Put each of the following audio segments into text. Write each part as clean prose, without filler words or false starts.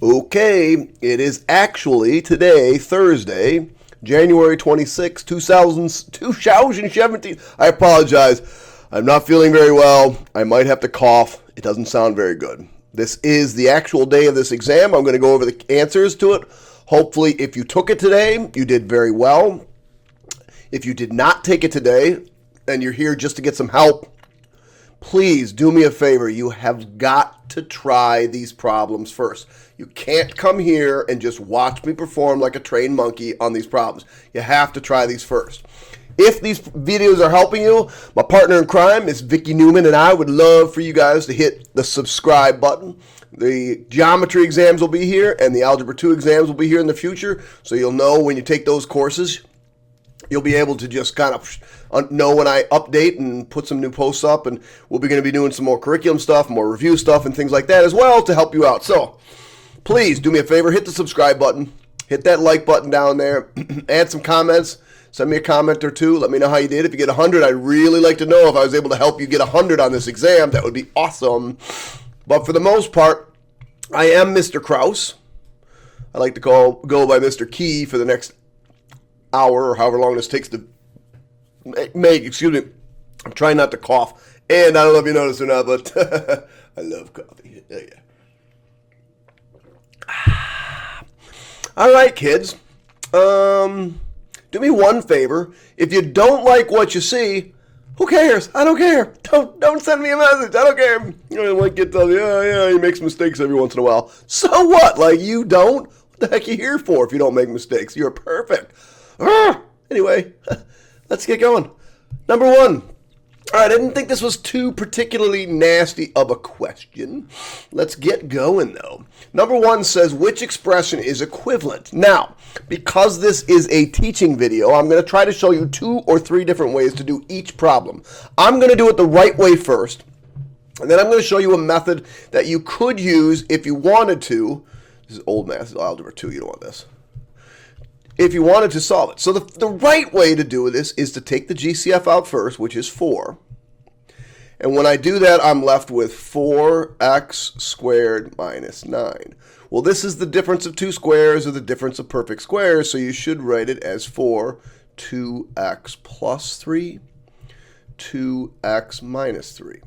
Okay, it is actually today, Thursday, January 26, 2017. I apologize. I'm not feeling very well. I might have to cough. It doesn't sound very good. This is the actual day of this exam. I'm going to go over the answers to it. Hopefully, if you took it today, you did very well. If you did not take it today, and you're here just to get some help, please do me a favor. You have got to try these problems first. You can't come here and just watch me perform like a trained monkey on these problems. You have to try these first. If these videos are helping you, my partner in crime is Vicky Newman, and I would love for you guys to hit the subscribe button. The geometry exams will be here, and the Algebra 2 exams will be here in the future, so you'll know when you take those courses. You'll be able to just kind of know when I update and put some new posts up, and we'll be going to be doing some more curriculum stuff, more review stuff, and things like that as well to help you out. So please do me a favor, hit the subscribe button, hit that like button down there, add some comments, send me a comment or two, let me know how you did. If you get 100, I'd really like to know if I was able to help you get 100 on this exam. That would be awesome. But for the most part, I am Mr. Krause. I like to go by Mr. Key for the next hour or however long this takes to make. Excuse me. I'm trying not to cough. And I don't know if you noticed or not, but I love coffee. Oh, yeah. All right, kids. Do me one favor. If you don't like what you see, who cares? I don't care. Don't send me a message. I don't care. You know, like it tells you, oh, yeah, he makes mistakes every once in a while. So what? Like, you don't? What the heck are you here for if you don't make mistakes? You're perfect. Anyway, let's get going. Number one. All right, I didn't think this was too particularly nasty of a question. Let's get going, though. Number one says, which expression is equivalent? Now, because this is a teaching video, I'm going to try to show you 2 or 3 different ways to do each problem. I'm going to do it the right way first, and then I'm going to show you a method that you could use if you wanted to. This is old math, Algebra 2, you don't want this. If you wanted to solve it. So the right way to do this is to take the GCF out first, which is 4. And when I do that, I'm left with 4x squared minus 9. Well, this is the difference of two squares or the difference of perfect squares, so you should write it as 2x plus 3, 2x minus 3.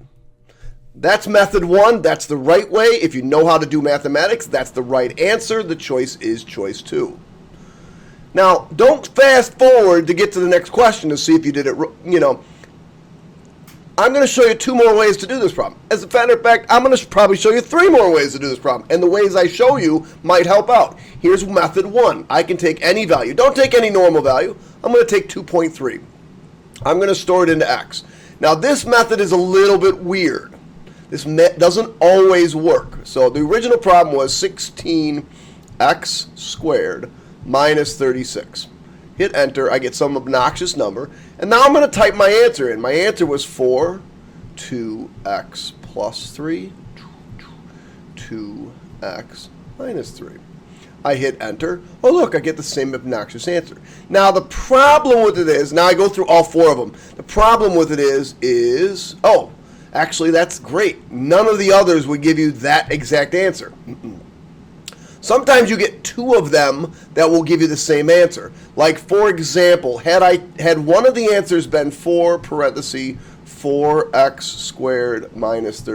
That's method 1. That's the right way. If you know how to do mathematics, that's the right answer. The choice is choice 2. Now, don't fast forward to get to the next question to see if you did it, I'm going to show you 2 more ways to do this problem. As a matter of fact, I'm going to probably show you 3 more ways to do this problem. And the ways I show you might help out. Here's method 1. I can take any value. Don't take any normal value. I'm going to take 2.3. I'm going to store it into x. Now, this method is a little bit weird. This doesn't always work. So the original problem was 16x squared minus 36. Hit enter, I get some obnoxious number, and now I'm going to type my answer in. My answer was 2x plus 3, 2x minus 3. I hit enter. Oh, look, I get the same obnoxious answer. Now, the problem with it is, now I go through all 4 of them. The problem with it is, oh, actually, that's great. None of the others would give you that exact answer. Sometimes you get 2 of them that will give you the same answer. Like, for example, had one of the answers been 4 parenthesis 4x squared minus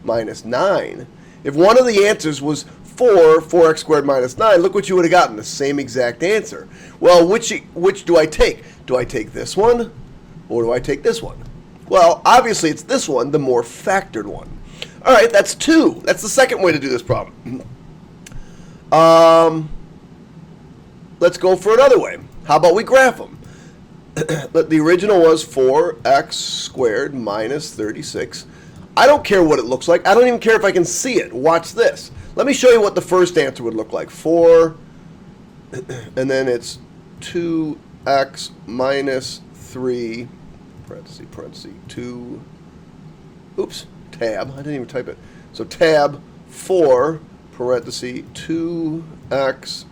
minus 9. If one of the answers was 4x squared minus 9, look what you would have gotten, the same exact answer. Well, which do I take? Do I take this one or do I take this one? Well, obviously it's this one, the more factored one. All right, that's 2. That's the second way to do this problem. Let's go for another way. How about we graph them? The original was 4x squared minus 36. I don't care what it looks like. I don't even care if I can see it. Watch this. Let me show you what the first answer would look like. 4, and then it's 2x minus 3, parenthesis, 2, oops, tab. I didn't even type it. So tab 4, parenthesis, 2x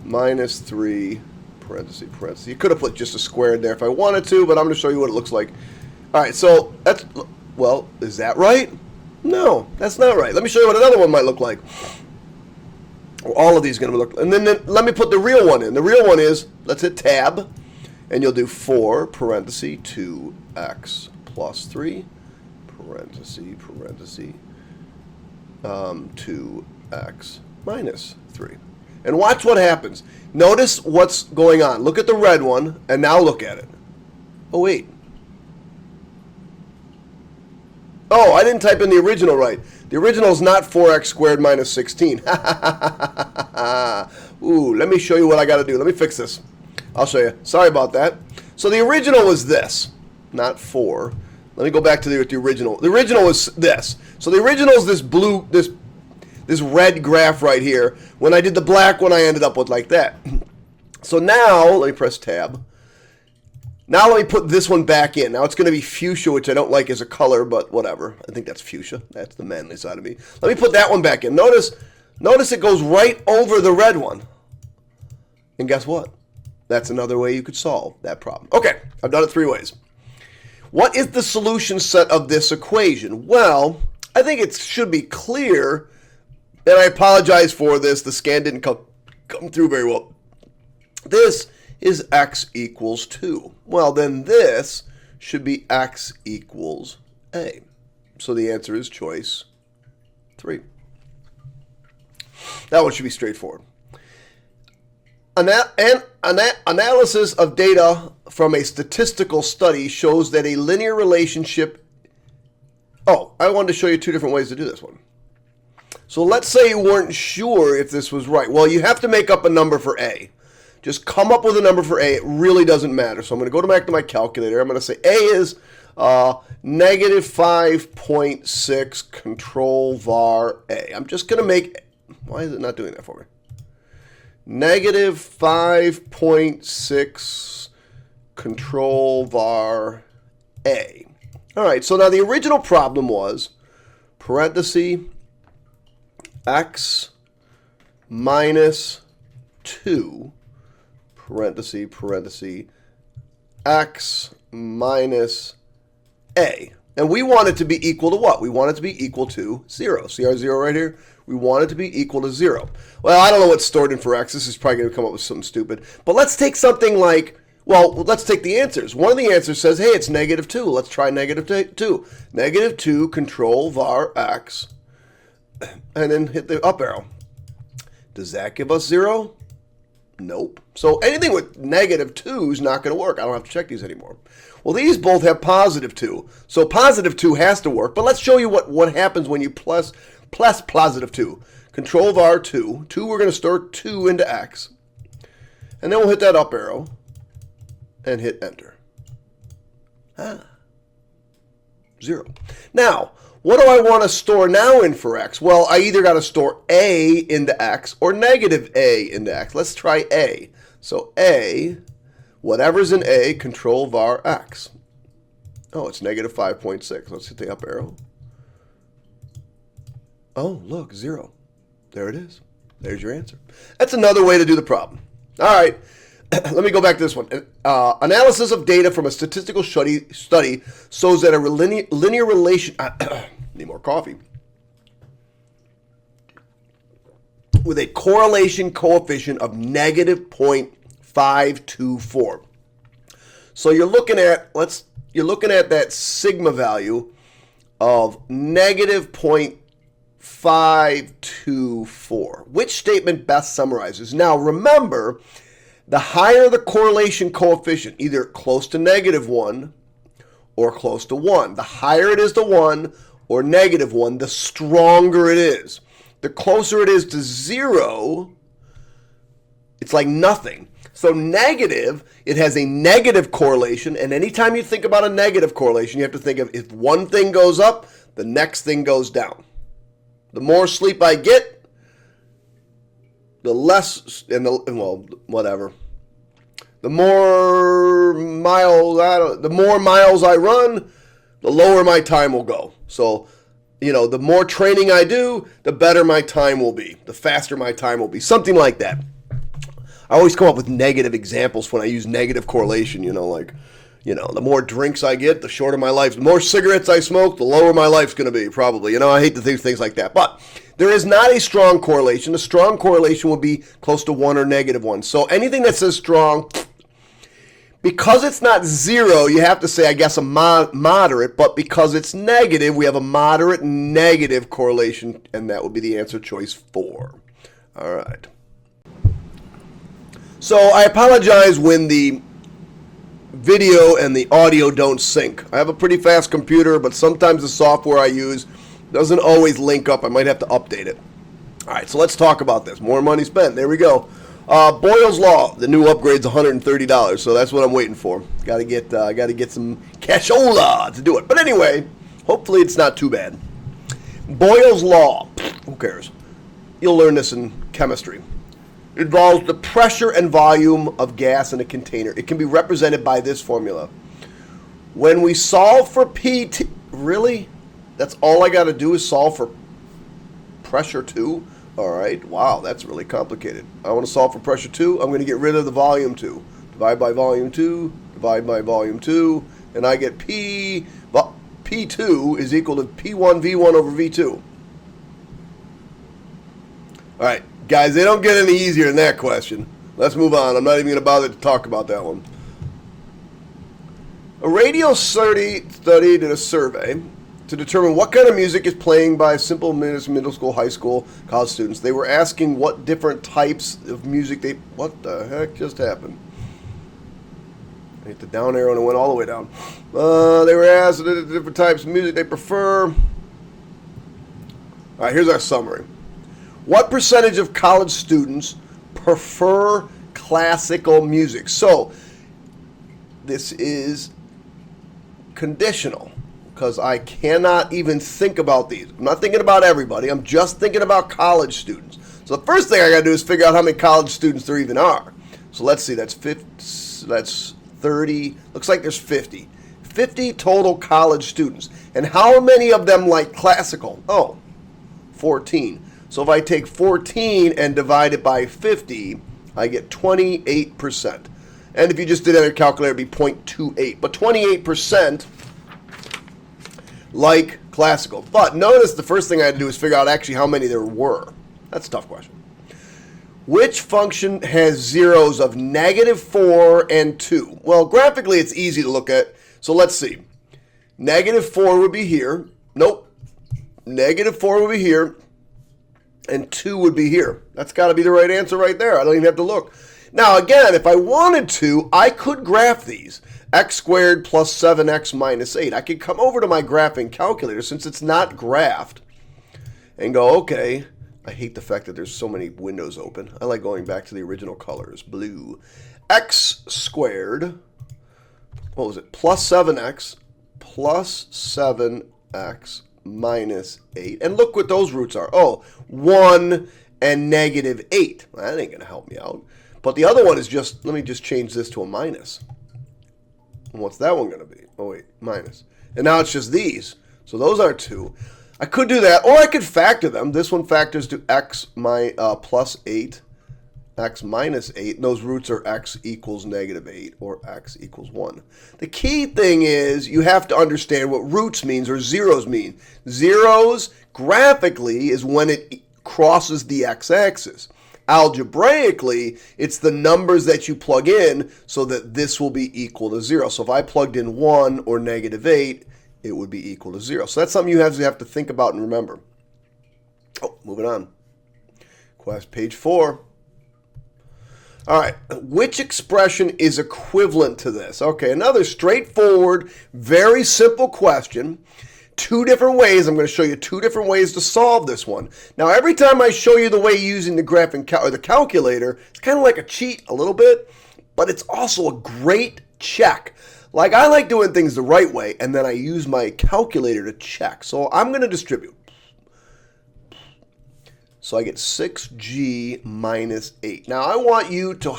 minus 3, parenthesis. You could have put just a square in there if I wanted to, but I'm going to show you what it looks like. All right, so that's, well, is that right? No, that's not right. Let me show you what another one might look like. All of these are going to look, and then let me put the real one in. The real one is, let's hit tab, and you'll do 4 parenthesis 2x plus 3 parenthesis 2x minus 3. And watch what happens. Notice what's going on. Look at the red one, and now look at it. Oh, wait. Oh, I didn't type in the original right. The original is not 4x squared minus 16. Ooh, let me show you what I got to do. Let me fix this. I'll show you. Sorry about that. So the original was this, not 4. Let me go back to the original. The original was this. So the original is this blue, this red graph right here. When I did the black one, I ended up with like that. So now, let me press tab. Now let me put this one back in. Now it's going to be fuchsia, which I don't like as a color, but whatever. I think that's fuchsia. That's the manly side of me. Let me put that one back in. Notice it goes right over the red one. And guess what? That's another way you could solve that problem. Okay, I've done it 3 ways. What is the solution set of this equation? Well, I think it should be clear, and I apologize for this. The scan didn't come through very well. This is x equals 2. Well, then this should be x equals a. So the answer is choice 3. That one should be straightforward. Analysis of data from a statistical study shows that a linear relationship... Oh, I wanted to show you 2 different ways to do this one. So let's say you weren't sure if this was right. Well, you have to make up a number for a. Just come up with a number for a. It really doesn't matter. So I'm going to go back to my calculator. I'm going to say a is negative 5.6 control var a. I'm just going to make... Why is it not doing that for me? Negative 5.6 control var a. All right, so now the original problem was parenthesis x minus 2 parenthesis x minus a. And we want it to be equal to what? We want it to be equal to 0. See our 0 right here? We want it to be equal to 0. Well, I don't know what's stored in for x. This is probably going to come up with something stupid. But let's take something like, well, let's take the answers. One of the answers says, hey, it's negative 2. Let's try negative 2. Negative 2 control var x. And then hit the up arrow. Does that give us 0? Nope. So anything with negative 2 is not going to work. I don't have to check these anymore. Well, these both have positive 2. So positive 2 has to work. But let's show you what happens when you plus positive 2. Control var 2. 2, we're going to store 2 into x. And then we'll hit that up arrow and hit enter. 0. Now, what do I want to store now in for x? Well, I either got to store a into x or negative a into x. Let's try a. So a, whatever's in a, control var x. Oh, it's negative 5.6. Let's hit the up arrow. Oh, look, 0. There it is. There's your answer. That's another way to do the problem. All right, let me go back to this one. Analysis of data from a statistical study shows that a linear relation... need more coffee. With a correlation coefficient of negative 0.524. So you're looking at that sigma value of negative 0.524. Which statement best summarizes? Now remember, the higher the correlation coefficient, either close to negative 1 or close to 1. The higher it is to 1 or negative 1, the stronger it is. The closer it is to 0, it's like nothing. So negative, it has a negative correlation, and anytime you think about a negative correlation, you have to think of if one thing goes up, the next thing goes down. The more sleep I get, the less, well, whatever. The more miles I run, the lower my time will go. So, the more training I do, the better my time will be. The faster my time will be. Something like that. I always come up with negative examples when I use negative correlation, the more drinks I get, the shorter my life. The more cigarettes I smoke, the lower my life's going to be, probably. I hate to think things like that. But There is not a strong correlation. A strong correlation would be close to 1 or -1. So anything that says strong, because it's not 0, you have to say, I guess, a moderate. But because it's negative, we have a moderate negative correlation, and that would be the answer choice 4. All right. So I apologize when the video and the audio don't sync. I have a pretty fast computer, but sometimes the software I use doesn't always link up. I might have to update it. All right, so let's talk about this. More money spent. There we go. Boyle's Law. The new upgrade's $130, so that's what I'm waiting for. Got to get some cashola to do it. But anyway, hopefully it's not too bad. Boyle's Law. Who cares? You'll learn this in chemistry. It involves the pressure and volume of gas in a container. It can be represented by this formula. When we solve for PT, really? That's all I got to do is solve for pressure 2? All right. Wow, that's really complicated. I want to solve for pressure 2. I'm going to get rid of the volume 2. Divide by volume 2, divide by volume 2, and I get P2 is equal to P1 V1 over V2. All right. Guys, they don't get any easier than that question. Let's move on. I'm not even going to bother to talk about that one. A radio study did a survey to determine what kind of music is playing by simple middle school, high school, college students. They were asking what different types of music they... What the heck just happened? I hit the down arrow and it went all the way down. They were asked the different types of music they prefer. All right, here's our summary. What percentage of college students prefer classical music? So, this is conditional, because I cannot even think about these. I'm not thinking about everybody. I'm just thinking about college students. So the first thing I got to do is figure out how many college students there even are. So let's see. That's 30. Looks like there's 50. 50 total college students. And how many of them like classical? Oh, 14. So if I take 14 and divide it by 50, I get 28%. And if you just did it on your calculator, it'd be 0.28. But 28% like classical. But notice the first thing I had to do is figure out actually how many there were. That's a tough question. Which function has zeros of -4 and 2? Well, graphically it's easy to look at. So let's see. -4 would be here. Nope. -4 would be here. And 2 would be here. That's got to be the right answer right there. I don't even have to look. Now, again, if I wanted to, I could graph these. X squared plus 7x minus 8. I could come over to my graphing calculator, since it's not graphed, and go, okay, I hate the fact that there's so many windows open. I like going back to the original colors, blue. X squared, what was it, plus 7x minus 8. And look what those roots are. Oh, 1 and -8. Well, that ain't going to help me out. But the other one is just, let me just change this to a minus. And what's that one going to be? Oh, wait, minus. And now it's just these. So those are 2. I could do that, or I could factor them. This one factors to x plus 8, x minus 8. And those roots are x equals -8 or x equals 1. The key thing is you have to understand what roots means or zeros mean. Zeros, graphically, is when it crosses the x-axis. Algebraically, it's the numbers that you plug in so that this will be equal to 0. So if I plugged in 1 or -8, it would be equal to 0. So that's something you have to think about and remember. Oh, moving on. Page 4. All right, which expression is equivalent to this? Okay, another straightforward, very simple question. 2 different ways. I'm going to show you 2 different ways to solve this one. Now, every time I show you the way using the graphing or the calculator, it's kind of like a cheat a little bit, but it's also a great check. Like, I like doing things the right way, and then I use my calculator to check. So I'm going to distribute. So I get 6g minus 8. Now, I want you to,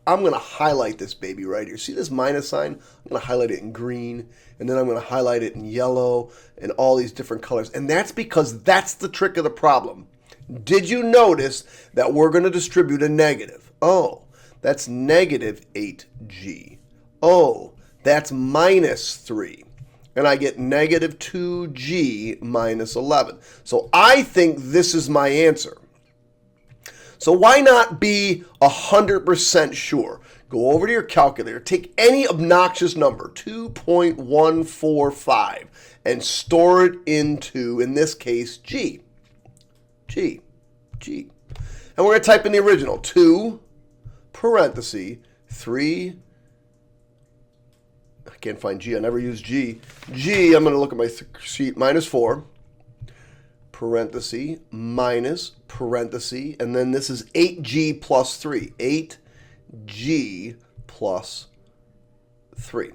I'm going to highlight this baby right here. See this minus sign? I'm going to highlight it in green, and then I'm going to highlight it in yellow, and all these different colors. And that's because that's the trick of the problem. Did you notice that we're going to distribute a negative? Oh, that's -8g. Oh, that's -3. and I get negative 2g minus 11. So I think this is my answer. So why not be 100% sure? Go over to your calculator, take any obnoxious number, 2.145, and store it into, in this case, G. And we're going to type in the original, 2, parenthesis, 3, I can't find G, I never use G. I'm going to look at my sheet, minus 4, parenthesis, minus, parenthesis, and then this is 8G plus 3. 8G plus 3.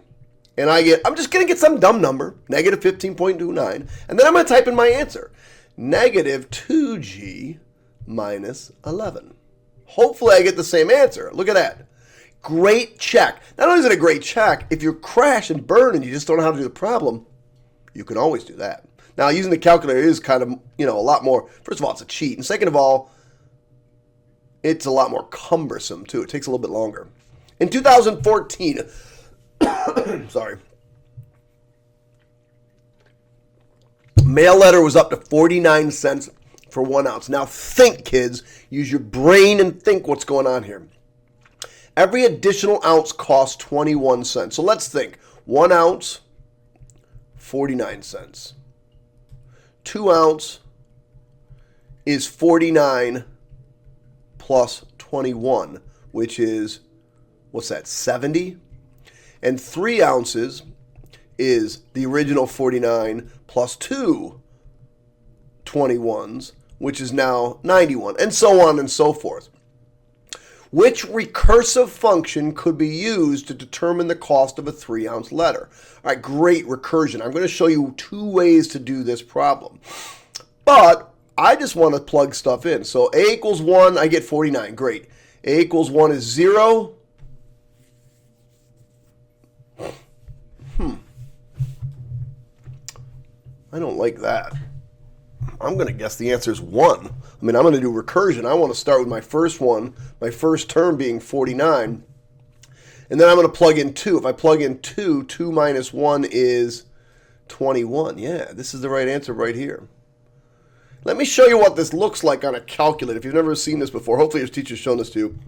And I'm just going to get some dumb number, negative 15.29, and then I'm going to type in my answer, negative 2G minus 11. Hopefully I get the same answer. Look at that. Great check. Not only is it a great check, if you crash and burn and you just don't know how to do the problem, you can always do that. Now, using the calculator is kind of, a lot more. First of all, it's a cheat. And second of all, it's a lot more cumbersome, too. It takes a little bit longer. In 2014, sorry, mail letter was up to 49 cents for 1 ounce. Now, think, kids. Use your brain and think what's going on here. Every additional ounce costs 21 cents. So let's think. 1 ounce, 49 cents. 2 ounce is 49 plus 21, which is, what's that, 70? And 3 ounces is the original 49 plus 2 21s, which is now 91, and so on and so forth. Which recursive function could be used to determine the cost of a 3-ounce letter? All right, great recursion. I'm going to show you 2 ways to do this problem. But I just want to plug stuff in. So a equals 1, I get 49. Great. A equals 1 is 0. I don't like that. I'm going to guess the answer is 1. I mean, I'm going to do recursion. I want to start with my first one, my first term being 49. And then I'm going to plug in 2. If I plug in 2, 2 minus 1 is 21. Yeah, this is the right answer right here. Let me show you what this looks like on a calculator. If you've never seen this before, hopefully your teacher's shown this to you.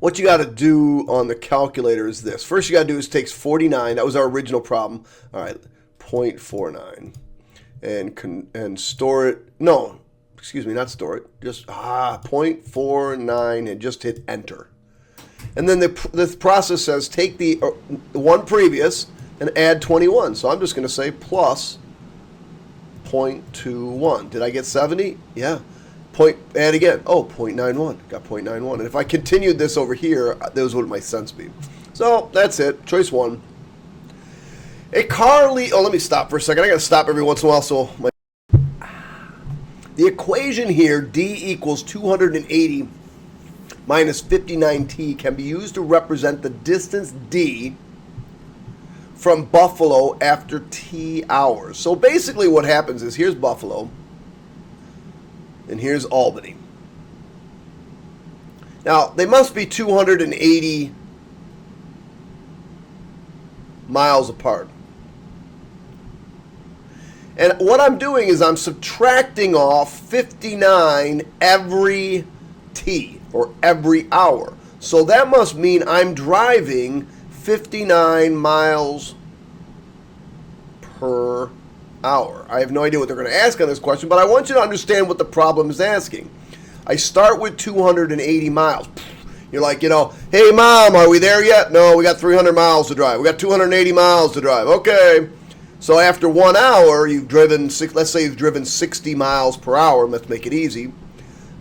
What you got to do on the calculator is this. First you got to do is take 49. That was our original problem. All right, 0.49. And store it. No, excuse me, not store it. Just 0.49 and just hit enter. And then the process says take the one previous and add 21. So I'm just going to say plus 0.21. Did I get 70? Yeah. Add again. Oh, 0.91. Got 0.91. And if I continued this over here, those would my cents be. So that's it. Choice 1. A car let me stop for a second. I got to stop every once in a while. So the equation here, D equals 280 minus 59t, can be used to represent the distance D from Buffalo after T hours. So basically what happens is here's Buffalo and here's Albany. Now, they must be 280 miles apart. And what I'm doing is I'm subtracting off 59 every T, or every hour. So that must mean I'm driving 59 miles per hour. I have no idea what they're going to ask on this question, but I want you to understand what the problem is asking. I start with 280 miles. You're like, hey, Mom, are we there yet? No, we got 300 miles to drive. We got 280 miles to drive. Okay. So after 1 hour, you've driven, let's say you've driven 60 miles per hour. Let's make it easy.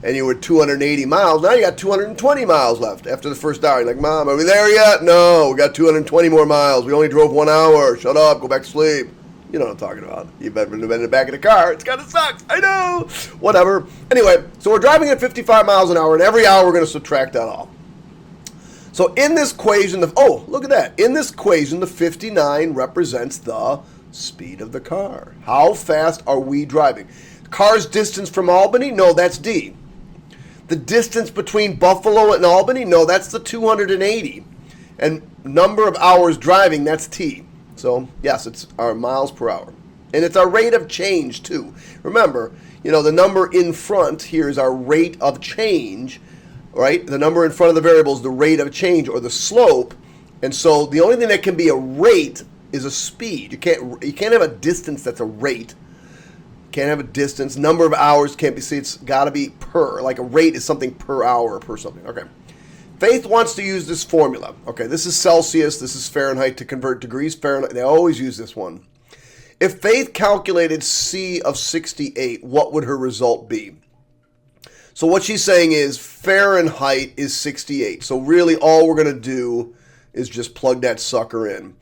And you were 280 miles. Now you got 220 miles left after the first hour. You're like, Mom, are we there yet? No, we got 220 more miles. We only drove 1 hour. Shut up. Go back to sleep. You know what I'm talking about. You've ever been in the back of the car. It's kind of sucks. I know. Whatever. Anyway, so we're driving at 55 miles an hour, and every hour we're going to subtract that off. So in this equation, look at that. In this equation, the 59 represents the speed of the car. How fast are we driving? Car's distance from Albany? No, that's D. The distance between Buffalo and Albany? No, that's the 280. And number of hours driving, that's T. So, yes, it's our miles per hour. And it's our rate of change, too. Remember, the number in front here is our rate of change, right? The number in front of the variable is the rate of change, or the slope. And so the only thing that can be a rate is a speed. You can't have a distance that's a rate. Can't have a distance. Number of hours can't be, see, it's got to be per. Like a rate is something per hour or per something. Okay. Faith wants to use this formula. Okay, this is Celsius. This is Fahrenheit to convert degrees Fahrenheit. They always use this one. If Faith calculated C of 68, what would her result be? So what she's saying is Fahrenheit is 68. So really all we're going to do is just plug that sucker in.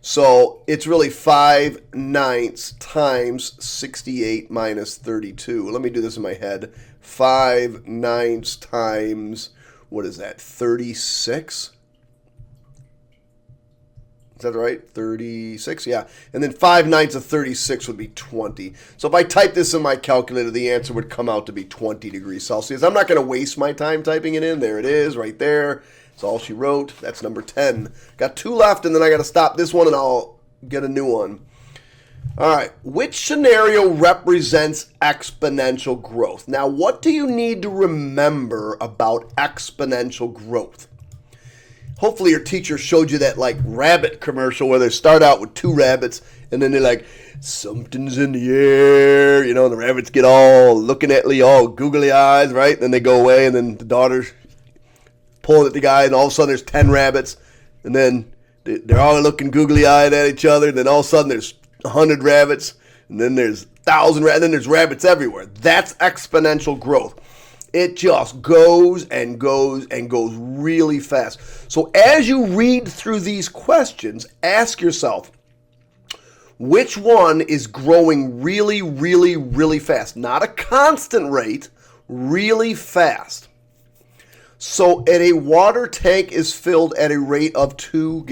So it's really 5/9 times 68 minus 32. Let me do this in my head. 5/9 times, what is that, 36? Is that right? 36? Yeah. And then 5/9 of 36 would be 20. So if I type this in my calculator, the answer would come out to be 20 degrees Celsius. I'm not going to waste my time typing it in. There it is, right there. That's all she wrote. That's number 10. Got 2 left, and then I got to stop this one, and I'll get a new one. All right. Which scenario represents exponential growth? Now, what do you need to remember about exponential growth? Hopefully your teacher showed you that like rabbit commercial where they start out with 2 rabbits, and then they're like, something's in the air, and the rabbits get all looking at me, all googly eyes, right? Then they go away, and then the daughter's pulling at the guy, and all of a sudden there's 10 rabbits, and then they're all looking googly-eyed at each other, and then all of a sudden there's 100 rabbits, and then there's 1,000 rabbits, and then there's rabbits everywhere. That's exponential growth. It just goes and goes and goes really fast. So as you read through these questions, ask yourself, which one is growing really, really, really fast? Not a constant rate, really fast. So at a water tank is filled at a rate of 2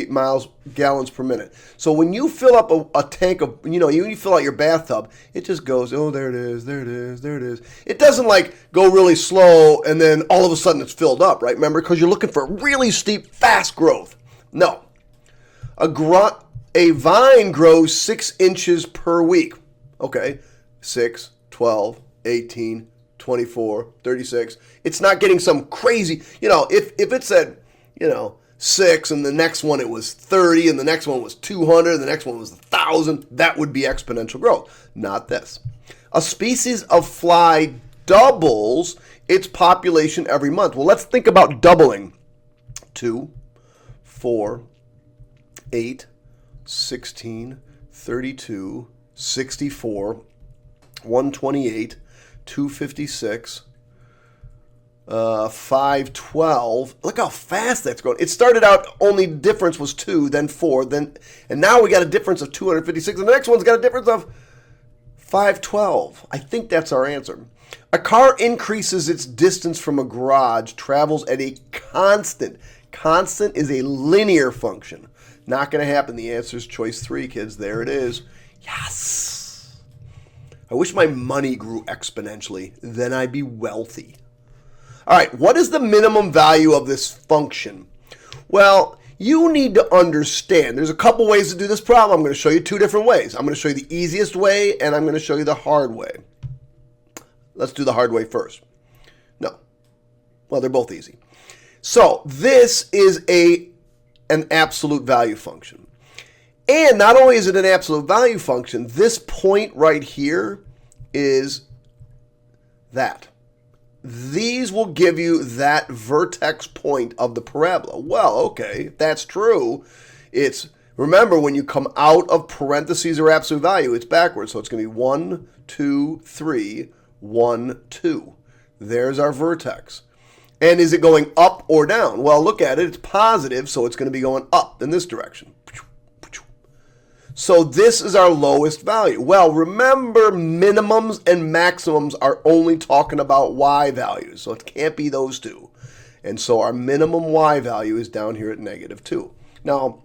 gallons per minute. So when you fill up a tank of, you fill out your bathtub, it just goes, oh, there it is, there it is, there it is. It doesn't like go really slow and then all of a sudden it's filled up, right? Remember, because you're looking for really steep, fast growth. No. A vine grows 6 inches per week. Okay, 6, 12, 18, 24, 36. It's not getting some crazy, if it said, 6 and the next one it was 30 and the next one was 200 and the next one was 1,000, that would be exponential growth. Not this. A species of fly doubles its population every month. Well, let's think about doubling. 2, 4, 8, 16, 32, 64, 128, 256, 512. Look how fast that's going. It started out only difference was 2, then 4, and now we got a difference of 256, and the next one's got a difference of 512. I think that's our answer. A car increases its distance from a garage, travels at a constant. Constant is a linear function. Not going to happen. The answer is choice 3, kids. There it is. Yes. I wish my money grew exponentially. Then I'd be wealthy. All right, what is the minimum value of this function? Well, you need to understand. There's a couple ways to do this problem. I'm going to show you 2 different ways. I'm going to show you the easiest way, and I'm going to show you the hard way. Let's do the hard way first. No. Well, they're both easy. So this is an absolute value function. And not only is it an absolute value function, this point right here is that. These will give you that vertex point of the parabola. Well, okay, if that's true. Remember, when you come out of parentheses or absolute value, it's backwards. So it's going to be 1, 2, 3, 1, 2. There's our vertex. And is it going up or down? Well, look at it. It's positive, so it's going to be going up in this direction. So this is our lowest value. Well, remember, minimums and maximums are only talking about y values, so it can't be those 2. And so our minimum y value is down here at -2. Now,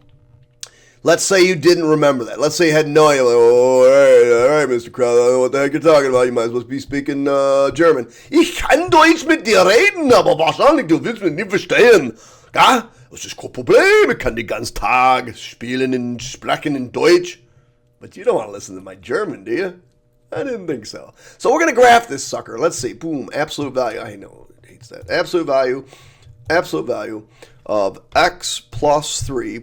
let's say you didn't remember that. Let's say you had no idea. All right, Mr. Krause, I don't know what the heck you're talking about. You might as well be speaking German. Ich kann Deutsch mit dir reden, aber wahrscheinlich du willst mich nicht verstehen. Ja? Das ist kein Problem, ich kann den ganzen Tag spielen und sprechen in Deutsch. But you don't want to listen to my German, do you? I didn't think so. So we're going to graph this sucker. Let's see. Boom. Absolute value. I know it hates that. Absolute value of x plus 3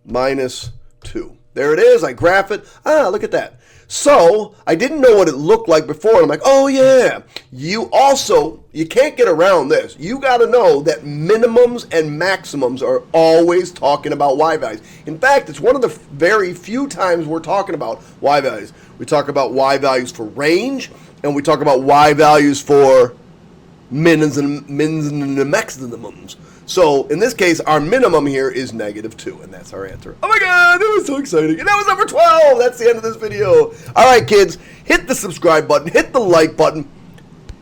minus 2. There it is. I graph it. Ah, look at that. So I didn't know what it looked like before. And I'm like, oh, yeah. You can't get around this. You got to know that minimums and maximums are always talking about y values. In fact, it's one of the very few times we're talking about y values. We talk about y values for range, and we talk about y values for mins and maximums. So in this case, our minimum here is -2, and that's our answer. Oh my God, that was so exciting. And that was number 12. That's the end of this video. All right, kids, hit the subscribe button, hit the like button.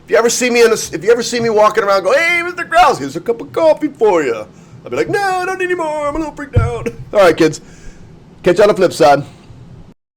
If you ever see me walking around, go, hey, Mr. Krause, here's a cup of coffee for you. I'll be like, no, I don't need any more. I'm a little freaked out. All right, kids, catch you on the flip side.